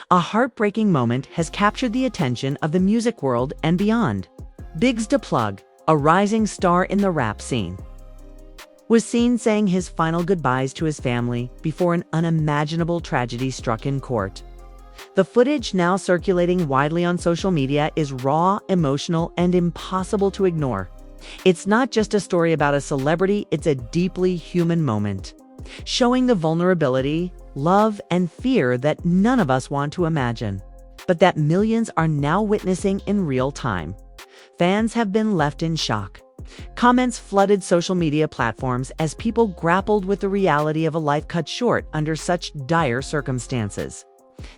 A heartbreaking moment has captured the attention of the music world and beyond. BigXthaPlug, a rising star in the rap scene, was seen saying his final goodbyes to his family before an unimaginable tragedy struck in court. The footage now circulating widely on social media is raw, emotional, and impossible to ignore. It's not just a story about a celebrity, it's a deeply human moment, showing the vulnerability, love, and fear that none of us want to imagine, but that millions are now witnessing in real time. Fans have been left in shock. Comments flooded social media platforms as people grappled with the reality of a life cut short under such dire circumstances.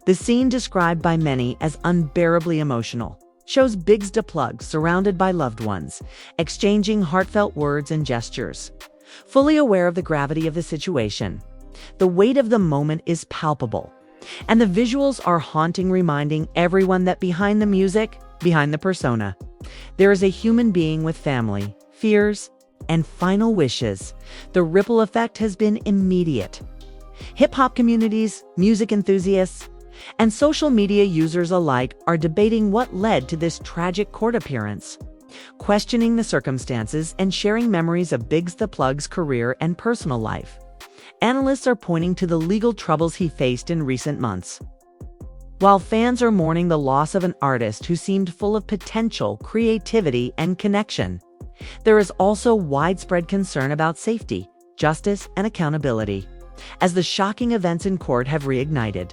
The scene, described by many as unbearably emotional, shows BigXthaPlug surrounded by loved ones, exchanging heartfelt words and gestures. Fully aware of the gravity of the situation, the weight of the moment is palpable, and the visuals are haunting, reminding everyone that behind the music, behind the persona, there is a human being with family, fears, and final wishes. The ripple effect has been immediate. Hip-hop communities, music enthusiasts, and social media users alike are debating what led to this tragic court appearance, questioning the circumstances and sharing memories of BigXthaPlug's career and personal life. Analysts are pointing to the legal troubles he faced in recent months, while fans are mourning the loss of an artist who seemed full of potential, creativity, and connection. There is also widespread concern about safety, justice, and accountability, as the shocking events in court have reignited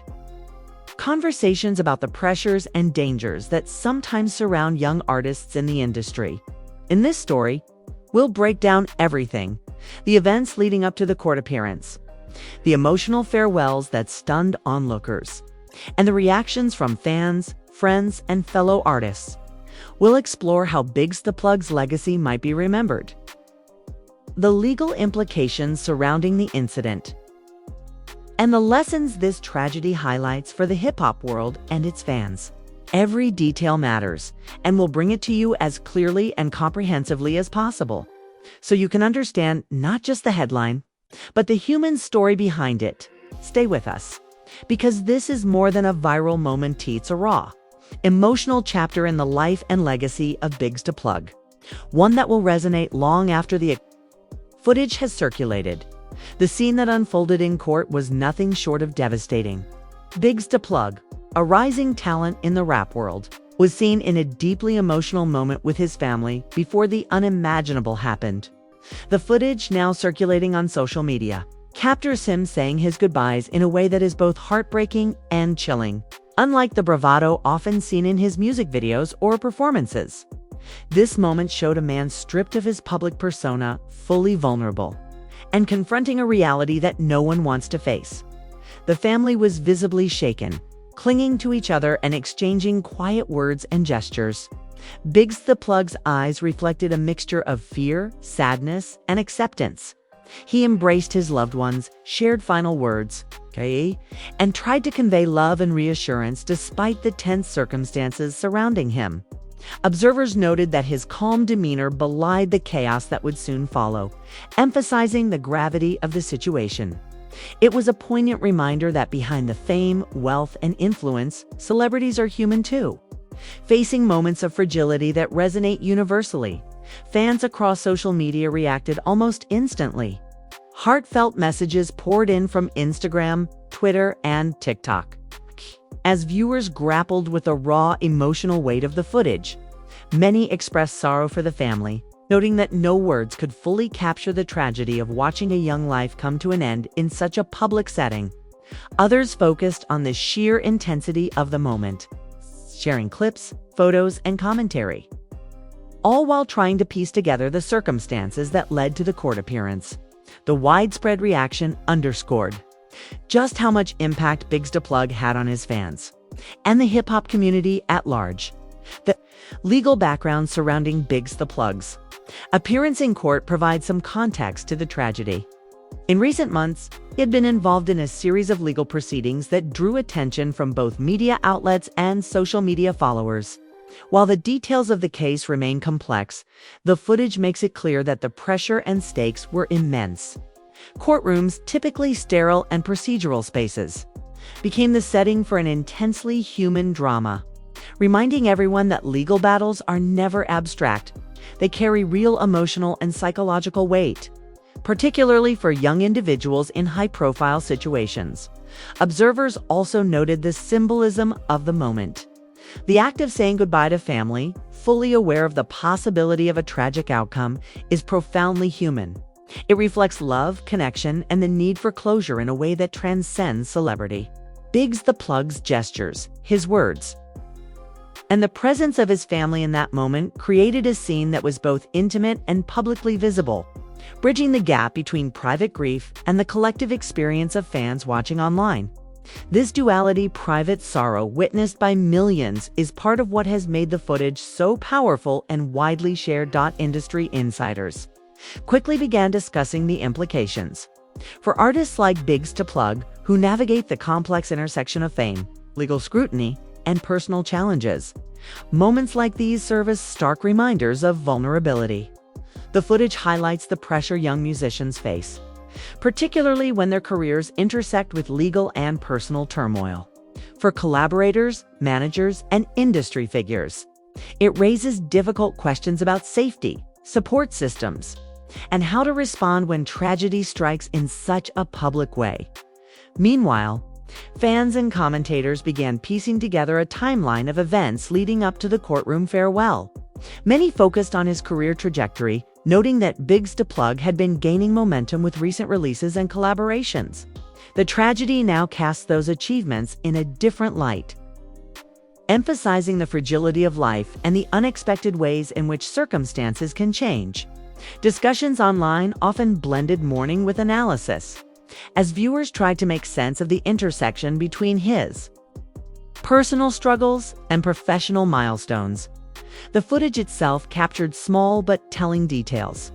conversations about the pressures and dangers that sometimes surround young artists in the industry. In this story, we'll break down everything: the events leading up to the court appearance, the emotional farewells that stunned onlookers, and the reactions from fans, friends, and fellow artists. We'll explore how BigXthaPlug's legacy might be remembered, the legal implications surrounding the incident, and the lessons this tragedy highlights for the hip-hop world and its fans. Every detail matters, and we'll bring it to you as clearly and comprehensively as possible, so you can understand not just the headline, but the human story behind it. Stay with us, because this is more than a viral moment. It's a raw, emotional chapter in the life and legacy of BigXthaPlug, one that will resonate long after the footage has circulated. The scene that unfolded in court was nothing short of devastating. BigXthaPlug, a rising talent in the rap world, was seen in a deeply emotional moment with his family before the unimaginable happened. The footage, now circulating on social media, captures him saying his goodbyes in a way that is both heartbreaking and chilling, unlike the bravado often seen in his music videos or performances. This moment showed a man stripped of his public persona, fully vulnerable, and confronting a reality that no one wants to face. The family was visibly shaken, clinging to each other and exchanging quiet words and gestures. BigXthaPlug's eyes reflected a mixture of fear, sadness, and acceptance. He embraced his loved ones, shared final words, and tried to convey love and reassurance despite the tense circumstances surrounding him. Observers noted that his calm demeanor belied the chaos that would soon follow, emphasizing the gravity of the situation. It was a poignant reminder that behind the fame, wealth, and influence, celebrities are human too, facing moments of fragility that resonate universally. Fans across social media reacted almost instantly. Heartfelt messages poured in from Instagram, Twitter, and TikTok, as viewers grappled with the raw, emotional weight of the footage. Many expressed sorrow for the family, noting that no words could fully capture the tragedy of watching a young life come to an end in such a public setting. Others focused on the sheer intensity of the moment, sharing clips, photos, and commentary, all while trying to piece together the circumstances that led to the court appearance. The widespread reaction underscored just how much impact BigXthaPlug had on his fans and the hip-hop community at large. The legal background surrounding BigXthaPlug's appearance in court provides some context to the tragedy. In recent months, he had been involved in a series of legal proceedings that drew attention from both media outlets and social media followers. While the details of the case remain complex, the footage makes it clear that the pressure and stakes were immense. Courtrooms, typically sterile and procedural spaces, became the setting for an intensely human drama, reminding everyone that legal battles are never abstract. They carry real emotional and psychological weight, particularly for young individuals in high-profile situations. Observers also noted the symbolism of the moment. The act of saying goodbye to family, fully aware of the possibility of a tragic outcome, is profoundly human. It reflects love, connection, and the need for closure in a way that transcends celebrity. BigXthaPlug's gestures, his words, and the presence of his family in that moment created a scene that was both intimate and publicly visible, bridging the gap between private grief and the collective experience of fans watching online. This duality, private sorrow witnessed by millions, is part of what has made the footage so powerful and widely shared. Industry insiders quickly began discussing the implications. For artists like BigXthaPlug, who navigate the complex intersection of fame, legal scrutiny, and personal challenges, moments like these serve as stark reminders of vulnerability. The footage highlights the pressure young musicians face, particularly when their careers intersect with legal and personal turmoil. For collaborators, managers, and industry figures, it raises difficult questions about safety, support systems, and how to respond when tragedy strikes in such a public way. Meanwhile, fans and commentators began piecing together a timeline of events leading up to the courtroom farewell. Many focused on his career trajectory, noting that BigXthaPlug had been gaining momentum with recent releases and collaborations. The tragedy now casts those achievements in a different light, emphasizing the fragility of life and the unexpected ways in which circumstances can change. Discussions online often blended mourning with analysis, as viewers tried to make sense of the intersection between his personal struggles and professional milestones. The footage itself captured small but telling details.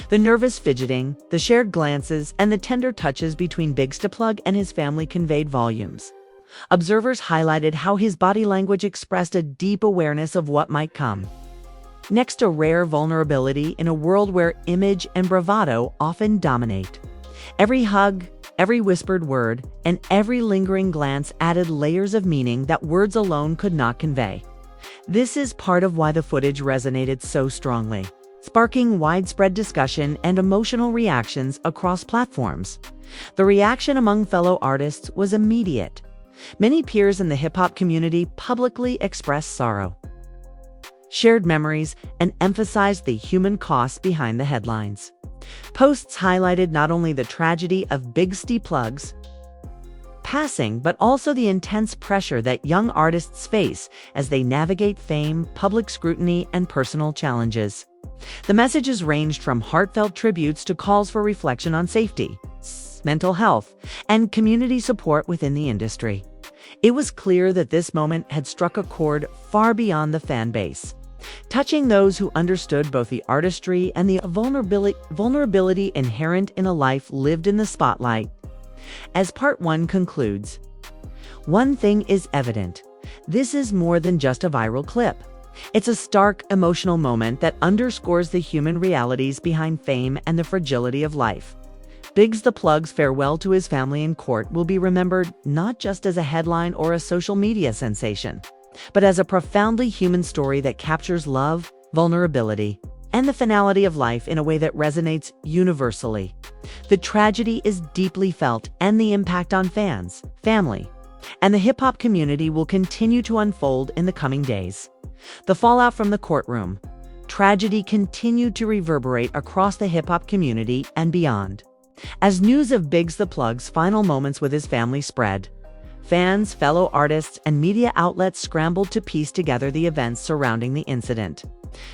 The nervous fidgeting, the shared glances, and the tender touches between BigXthaPlug and his family conveyed volumes. Observers highlighted how his body language expressed a deep awareness of what might come. Next to rare vulnerability in a world where image and bravado often dominate. Every hug, every whispered word, and every lingering glance added layers of meaning that words alone could not convey. This is part of why the footage resonated so strongly, sparking widespread discussion and emotional reactions across platforms. The reaction among fellow artists was immediate. Many peers in the hip-hop community publicly expressed sorrow, shared memories, and emphasized the human cost behind the headlines. Posts highlighted not only the tragedy of BigXthaPlug's passing, but also the intense pressure that young artists face as they navigate fame, public scrutiny, and personal challenges. The messages ranged from heartfelt tributes to calls for reflection on safety, mental health, and community support within the industry. It was clear that this moment had struck a chord far beyond the fan base, touching those who understood both the artistry and the vulnerability inherent in a life lived in the spotlight. As part 1 concludes, one thing is evident: this is more than just a viral clip. It's a stark, emotional moment that underscores the human realities behind fame and the fragility of life. BigXthaPlug's farewell to his family in court will be remembered not just as a headline or a social media sensation, but as a profoundly human story that captures love, vulnerability, and the finality of life in a way that resonates universally. The tragedy is deeply felt, and the impact on fans, family, and the hip-hop community will continue to unfold in the coming days. The fallout from the courtroom tragedy continued to reverberate across the hip-hop community and beyond. As news of BigXthaPlug's final moments with his family spread, fans, fellow artists, and media outlets scrambled to piece together the events surrounding the incident.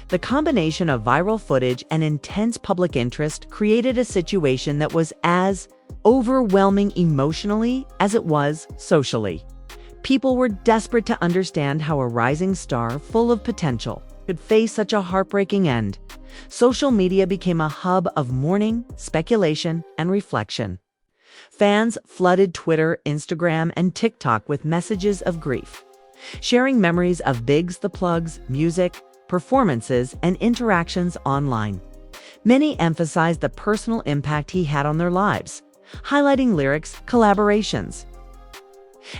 The combination of viral footage and intense public interest created a situation that was as overwhelming emotionally as it was socially. People were desperate to understand how a rising star full of potential could face such a heartbreaking end. Social media became a hub of mourning, speculation, and reflection. Fans flooded Twitter, Instagram, and TikTok with messages of grief, sharing memories of BigXthaPlug's music, performances, and interactions online. Many emphasized the personal impact he had on their lives, highlighting lyrics, collaborations,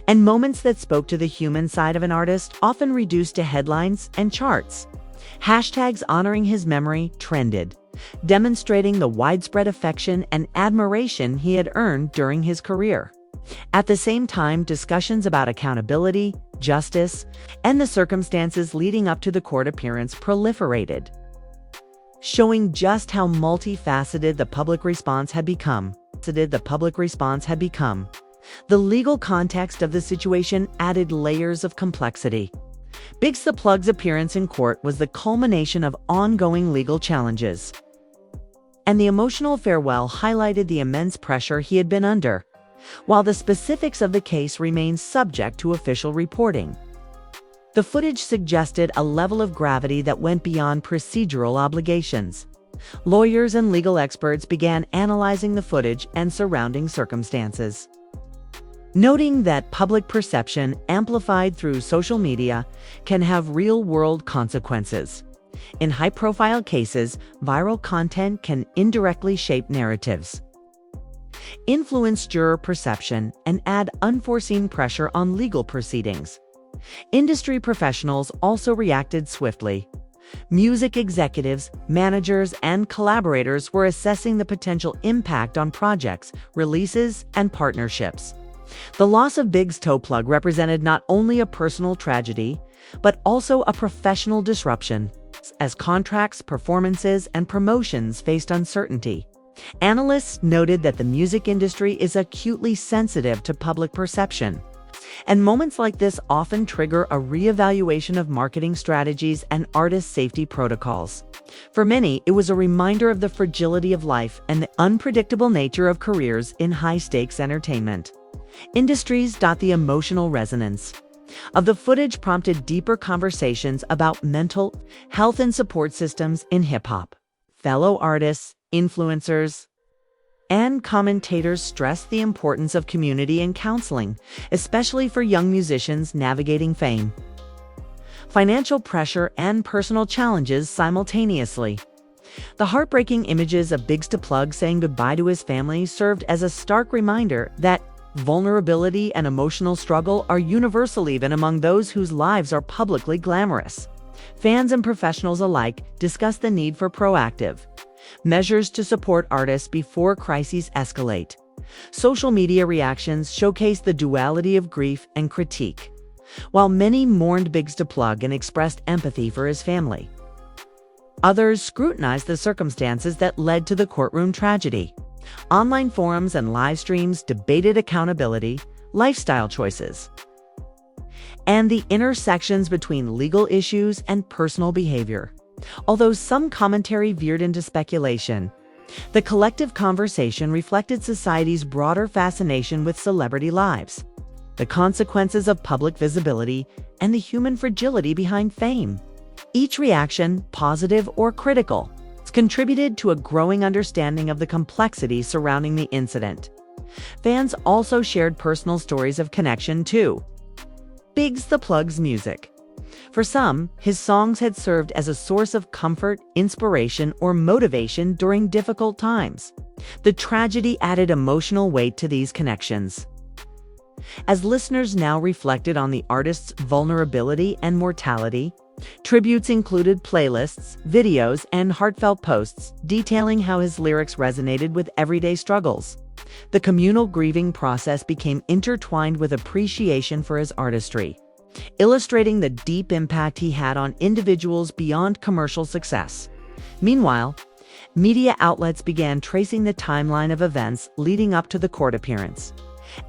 and moments that spoke to the human side of an artist often reduced to headlines and charts. Hashtags honoring his memory trended, demonstrating the widespread affection and admiration he had earned during his career. At the same time, discussions about accountability, justice, and the circumstances leading up to the court appearance proliferated, showing just how multifaceted the public response had become. The legal context of the situation added layers of complexity. BigXthaPlug's appearance in court was the culmination of ongoing legal challenges, and the emotional farewell highlighted the immense pressure he had been under, while the specifics of the case remained subject to official reporting. The footage suggested a level of gravity that went beyond procedural obligations. Lawyers and legal experts began analyzing the footage and surrounding circumstances, noting that public perception amplified through social media can have real-world consequences. In high-profile cases, viral content can indirectly shape narratives, influence juror perception, and add unforeseen pressure on legal proceedings. Industry professionals also reacted swiftly. Music executives, managers, and collaborators were assessing the potential impact on projects, releases, and partnerships. The loss of BigXthaPlug represented not only a personal tragedy, but also a professional disruption, as contracts, performances, and promotions faced uncertainty. Analysts noted that the music industry is acutely sensitive to public perception, and moments like this often trigger a reevaluation of marketing strategies and artist safety protocols. For many, it was a reminder of the fragility of life and the unpredictable nature of careers in high-stakes entertainment industries. The emotional resonance of the footage prompted deeper conversations about mental health and support systems in hip-hop. Fellow artists, influencers, and commentators stressed the importance of community and counseling, especially for young musicians navigating fame, financial pressure, and personal challenges simultaneously. The heartbreaking images of BigXthaPlug saying goodbye to his family served as a stark reminder that vulnerability and emotional struggle are universal even among those whose lives are publicly glamorous. Fans and professionals alike discussed the need for proactive measures to support artists before crises escalate. Social media reactions showcased the duality of grief and critique. While many mourned BigXthaPlug and expressed empathy for his family, others scrutinized the circumstances that led to the courtroom tragedy. Online forums and live streams debated accountability, lifestyle choices, and the intersections between legal issues and personal behavior. Although some commentary veered into speculation, the collective conversation reflected society's broader fascination with celebrity lives, the consequences of public visibility, and the human fragility behind fame. Each reaction, positive or critical, contributed to a growing understanding of the complexity surrounding the incident. Fans also shared personal stories of connection to BigXthaPlug's music. For some, his songs had served as a source of comfort, inspiration, or motivation during difficult times. The tragedy added emotional weight to these connections, as listeners now reflected on the artist's vulnerability and mortality. Tributes included playlists, videos, and heartfelt posts detailing how his lyrics resonated with everyday struggles. The communal grieving process became intertwined with appreciation for his artistry, illustrating the deep impact he had on individuals beyond commercial success. Meanwhile, media outlets began tracing the timeline of events leading up to the court appearance.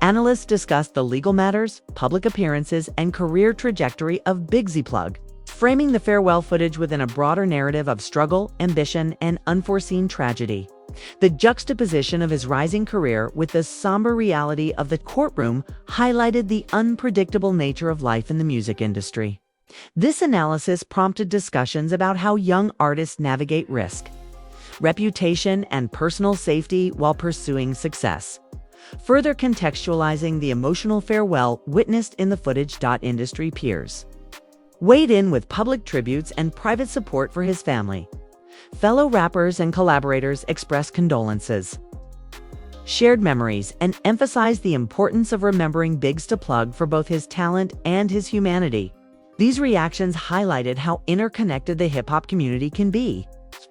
Analysts discussed the legal matters, public appearances, and career trajectory of BigXthaPlug, framing the farewell footage within a broader narrative of struggle, ambition, and unforeseen tragedy. The juxtaposition of his rising career with the somber reality of the courtroom highlighted the unpredictable nature of life in the music industry. This analysis prompted discussions about how young artists navigate risk, reputation, and personal safety while pursuing success, further contextualizing the emotional farewell witnessed in the footage. Industry peers weighed in with public tributes and private support for his family. Fellow rappers and collaborators expressed condolences, shared memories, and emphasized the importance of remembering BigXthaPlug for both his talent and his humanity. These reactions highlighted how interconnected the hip-hop community can be,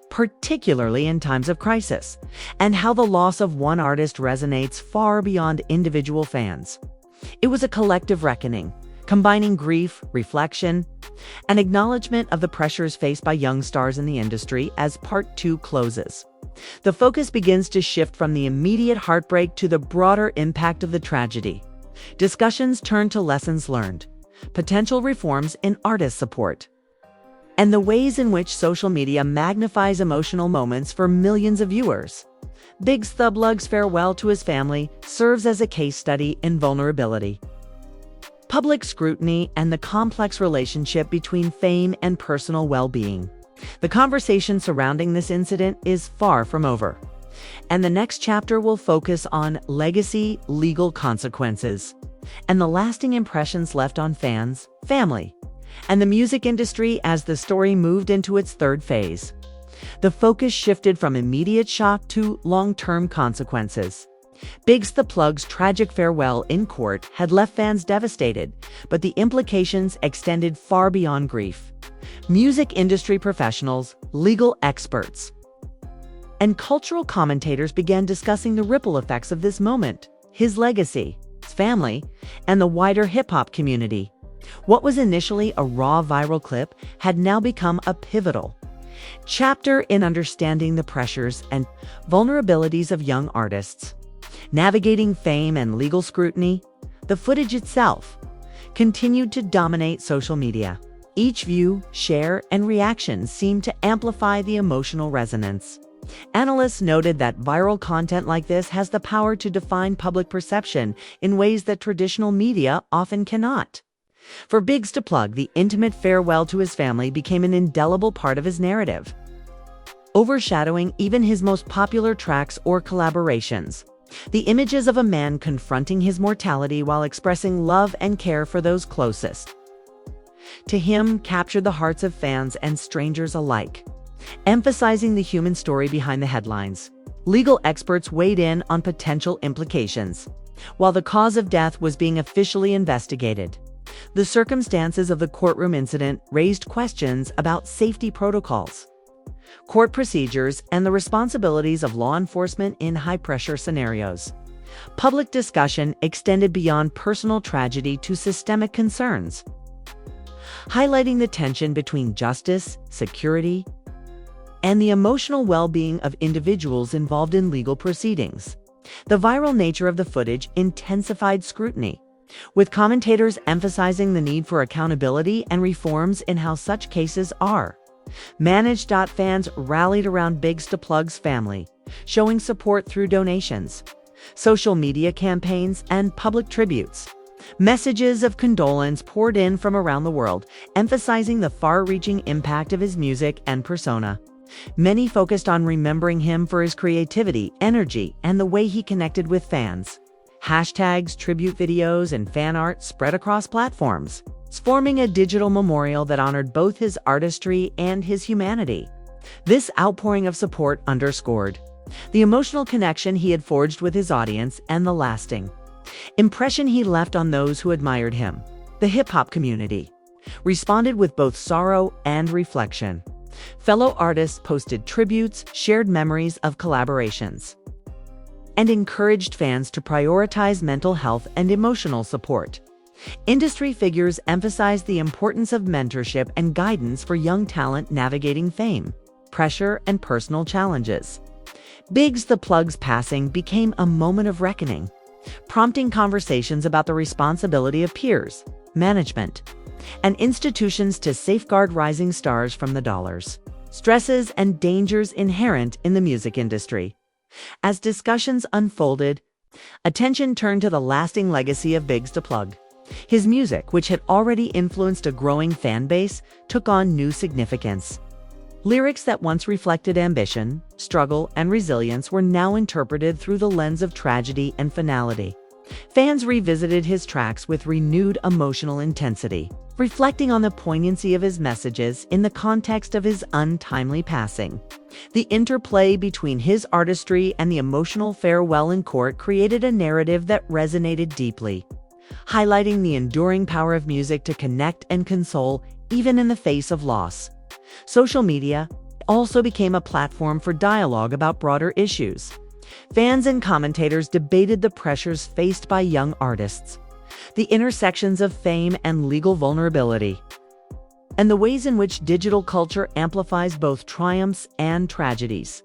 particularly in times of crisis, and how the loss of one artist resonates far beyond individual fans. It was a collective reckoning, combining grief, reflection, and acknowledgement of the pressures faced by young stars in the industry. As Part 2 closes, the focus begins to shift from the immediate heartbreak to the broader impact of the tragedy. Discussions turn to lessons learned, potential reforms in artist support, and the ways in which social media magnifies emotional moments for millions of viewers. BigXthaPlug's farewell to his family serves as a case study in vulnerability, public scrutiny, and the complex relationship between fame and personal well-being. The conversation surrounding this incident is far from over, and the next chapter will focus on legacy, legal consequences, and the lasting impressions left on fans, family, and the music industry as the story moved into its third phase. The focus shifted from immediate shock to long-term consequences. BigXthaPlug's tragic farewell in court had left fans devastated, but the implications extended far beyond grief. Music industry professionals, legal experts, and cultural commentators began discussing the ripple effects of this moment, his legacy, his family, and the wider hip-hop community. What was initially a raw viral clip had now become a pivotal chapter in understanding the pressures and vulnerabilities of young artists. Navigating fame and legal scrutiny, the footage itself continued to dominate social media. Each view, share, and reaction seemed to amplify the emotional resonance. Analysts noted that viral content like this has the power to define public perception in ways that traditional media often cannot. For BigXthaPlug, the intimate farewell to his family became an indelible part of his narrative, overshadowing even his most popular tracks or collaborations. The images of a man confronting his mortality while expressing love and care for those closest to him captured the hearts of fans and strangers alike, emphasizing the human story behind the headlines. Legal experts weighed in on potential implications, while the cause of death was being officially investigated. The circumstances of the courtroom incident raised questions about safety protocols, court procedures, and the responsibilities of law enforcement in high-pressure scenarios. Public discussion extended beyond personal tragedy to systemic concerns, highlighting the tension between justice, security, and the emotional well-being of individuals involved in legal proceedings. The viral nature of the footage intensified scrutiny, with commentators emphasizing the need for accountability and reforms in how such cases are managed. Fans rallied around BigXthaPlug's family, showing support through donations, social media campaigns, and public tributes. Messages of condolence poured in from around the world, emphasizing the far-reaching impact of his music and persona. Many focused on remembering him for his creativity, energy, and the way he connected with fans. Hashtags, tribute videos, and fan art spread across platforms, forming a digital memorial that honored both his artistry and his humanity. This outpouring of support underscored the emotional connection he had forged with his audience and the lasting impression he left on those who admired him. The hip-hop community responded with both sorrow and reflection. Fellow artists posted tributes, shared memories of collaborations, and encouraged fans to prioritize mental health and emotional support. Industry figures emphasized the importance of mentorship and guidance for young talent navigating fame, pressure, and personal challenges. BigXthaPlug's passing became a moment of reckoning, prompting conversations about the responsibility of peers, management, and institutions to safeguard rising stars from the dollars, stresses, and dangers inherent in the music industry. As discussions unfolded, attention turned to the lasting legacy of BigXthaPlug. His music, which had already influenced a growing fan base, took on new significance. Lyrics that once reflected ambition, struggle, and resilience were now interpreted through the lens of tragedy and finality. Fans revisited his tracks with renewed emotional intensity, reflecting on the poignancy of his messages in the context of his untimely passing. The interplay between his artistry and the emotional farewell in court created a narrative that resonated deeply, highlighting the enduring power of music to connect and console even in the face of loss. Social media also became a platform for dialogue about broader issues. Fans and commentators debated the pressures faced by young artists, the intersections of fame and legal vulnerability, and the ways in which digital culture amplifies both triumphs and tragedies.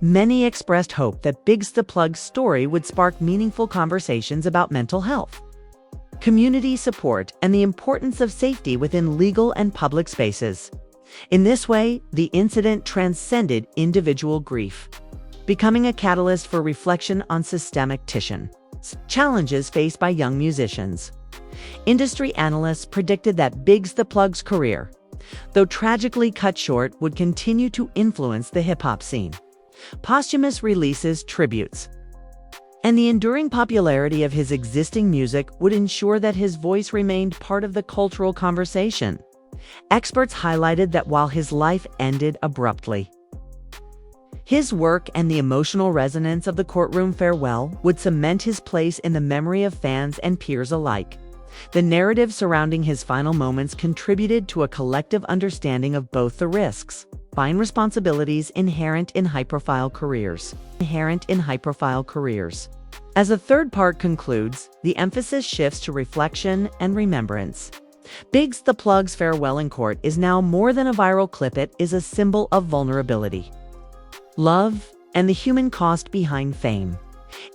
Many expressed hope that BigXthaPlug's story would spark meaningful conversations about mental health, community support, and the importance of safety within legal and public spaces. In this way, the incident transcended individual grief, becoming a catalyst for reflection on systemic challenges faced by young musicians. Industry analysts predicted that BigXthaPlug's career, though tragically cut short, would continue to influence the hip-hop scene. Posthumous releases, tributes, and the enduring popularity of his existing music would ensure that his voice remained part of the cultural conversation. Experts highlighted that while his life ended abruptly, his work and the emotional resonance of the courtroom farewell would cement his place in the memory of fans and peers alike. The narrative surrounding his final moments contributed to a collective understanding of both the risks and responsibilities inherent in high-profile careers. As the third part concludes, the emphasis shifts to reflection and remembrance. BigXthaPlug's farewell in court is now more than a viral clip. It is a symbol of vulnerability, love, and the human cost behind fame.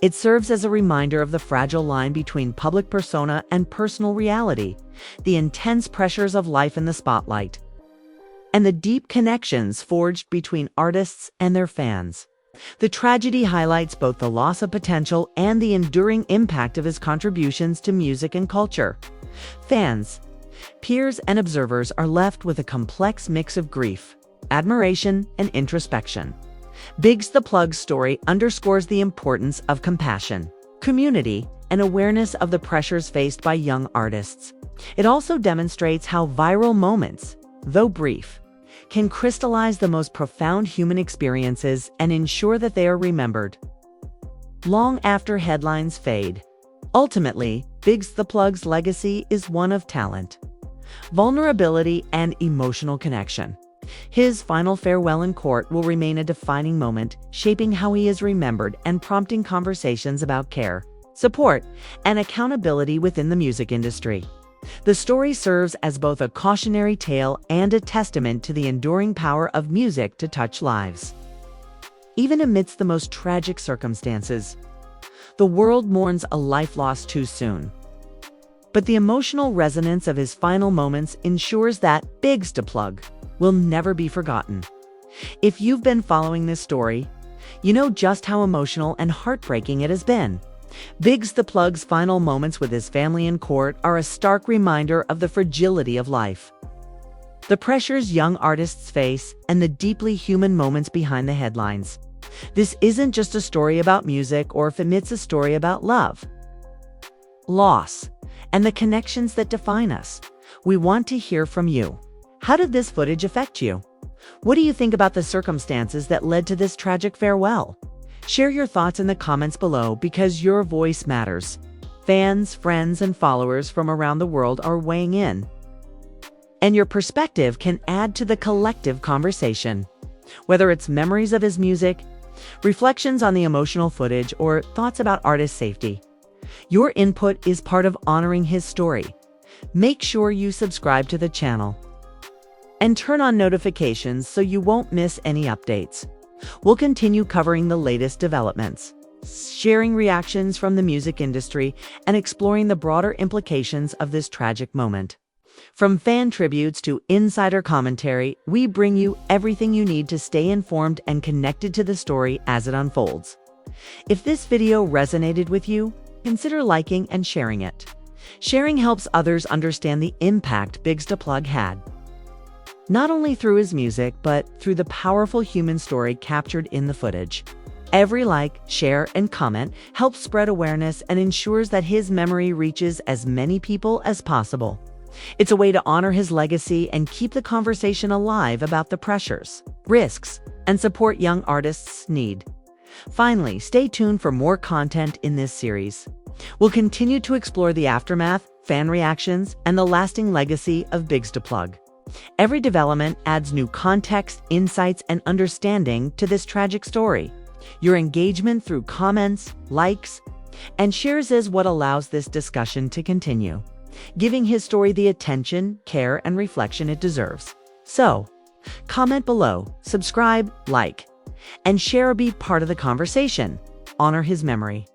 It serves as a reminder of the fragile line between public persona and personal reality, the intense pressures of life in the spotlight, and the deep connections forged between artists and their fans. The tragedy highlights both the loss of potential and the enduring impact of his contributions to music and culture. Fans, peers, and observers are left with a complex mix of grief, admiration, and introspection. BigXthaPlug's story underscores the importance of compassion, community, and awareness of the pressures faced by young artists. It also demonstrates how viral moments, though brief, can crystallize the most profound human experiences and ensure that they are remembered long after headlines fade. Ultimately, BigXthaPlug's legacy is one of talent, vulnerability, and emotional connection. His final farewell in court will remain a defining moment, shaping how he is remembered and prompting conversations about care, support, and accountability within the music industry. The story serves as both a cautionary tale and a testament to the enduring power of music to touch lives. Even amidst the most tragic circumstances, the world mourns a life lost too soon. But the emotional resonance of his final moments ensures that BigXthaPlug will never be forgotten. If you've been following this story, you know just how emotional and heartbreaking it has been. BigXthaPlug's final moments with his family in court are a stark reminder of the fragility of life, the pressures young artists face, and the deeply human moments behind the headlines. This isn't just a story about music or if it's a story about love, loss, and the connections that define us. We want to hear from you. How did this footage affect you? What do you think about the circumstances that led to this tragic farewell? Share your thoughts in the comments below because your voice matters. Fans, friends, and followers from around the world are weighing in, and your perspective can add to the collective conversation. Whether it's memories of his music, reflections on the emotional footage, or thoughts about artist safety, your input is part of honoring his story. Make sure you subscribe to the channel and turn on notifications so you won't miss any updates. We'll continue covering the latest developments, sharing reactions from the music industry, and exploring the broader implications of this tragic moment. From fan tributes to insider commentary, we bring you everything you need to stay informed and connected to the story as it unfolds. If this video resonated with you, consider liking and sharing it. Sharing helps others understand the impact BigXthaPlug had, not only through his music, but through the powerful human story captured in the footage. Every like, share, and comment helps spread awareness and ensures that his memory reaches as many people as possible. It's a way to honor his legacy and keep the conversation alive about the pressures, risks, and support young artists need. Finally, stay tuned for more content in this series. We'll continue to explore the aftermath, fan reactions, and the lasting legacy of BigXthaPlug. Every development adds new context, insights, and understanding to this tragic story. Your engagement through comments, likes, and shares is what allows this discussion to continue, giving his story the attention, care, and reflection it deserves. So, comment below, subscribe, like, and share or be part of the conversation. Honor his memory.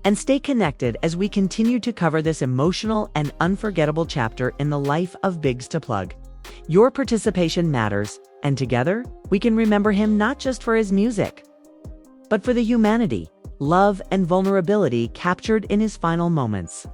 And stay connected as we continue to cover this emotional and unforgettable chapter in the life of BigXthaPlug. Your participation matters, and together, we can remember him not just for his music, but for the humanity, love, and vulnerability captured in his final moments.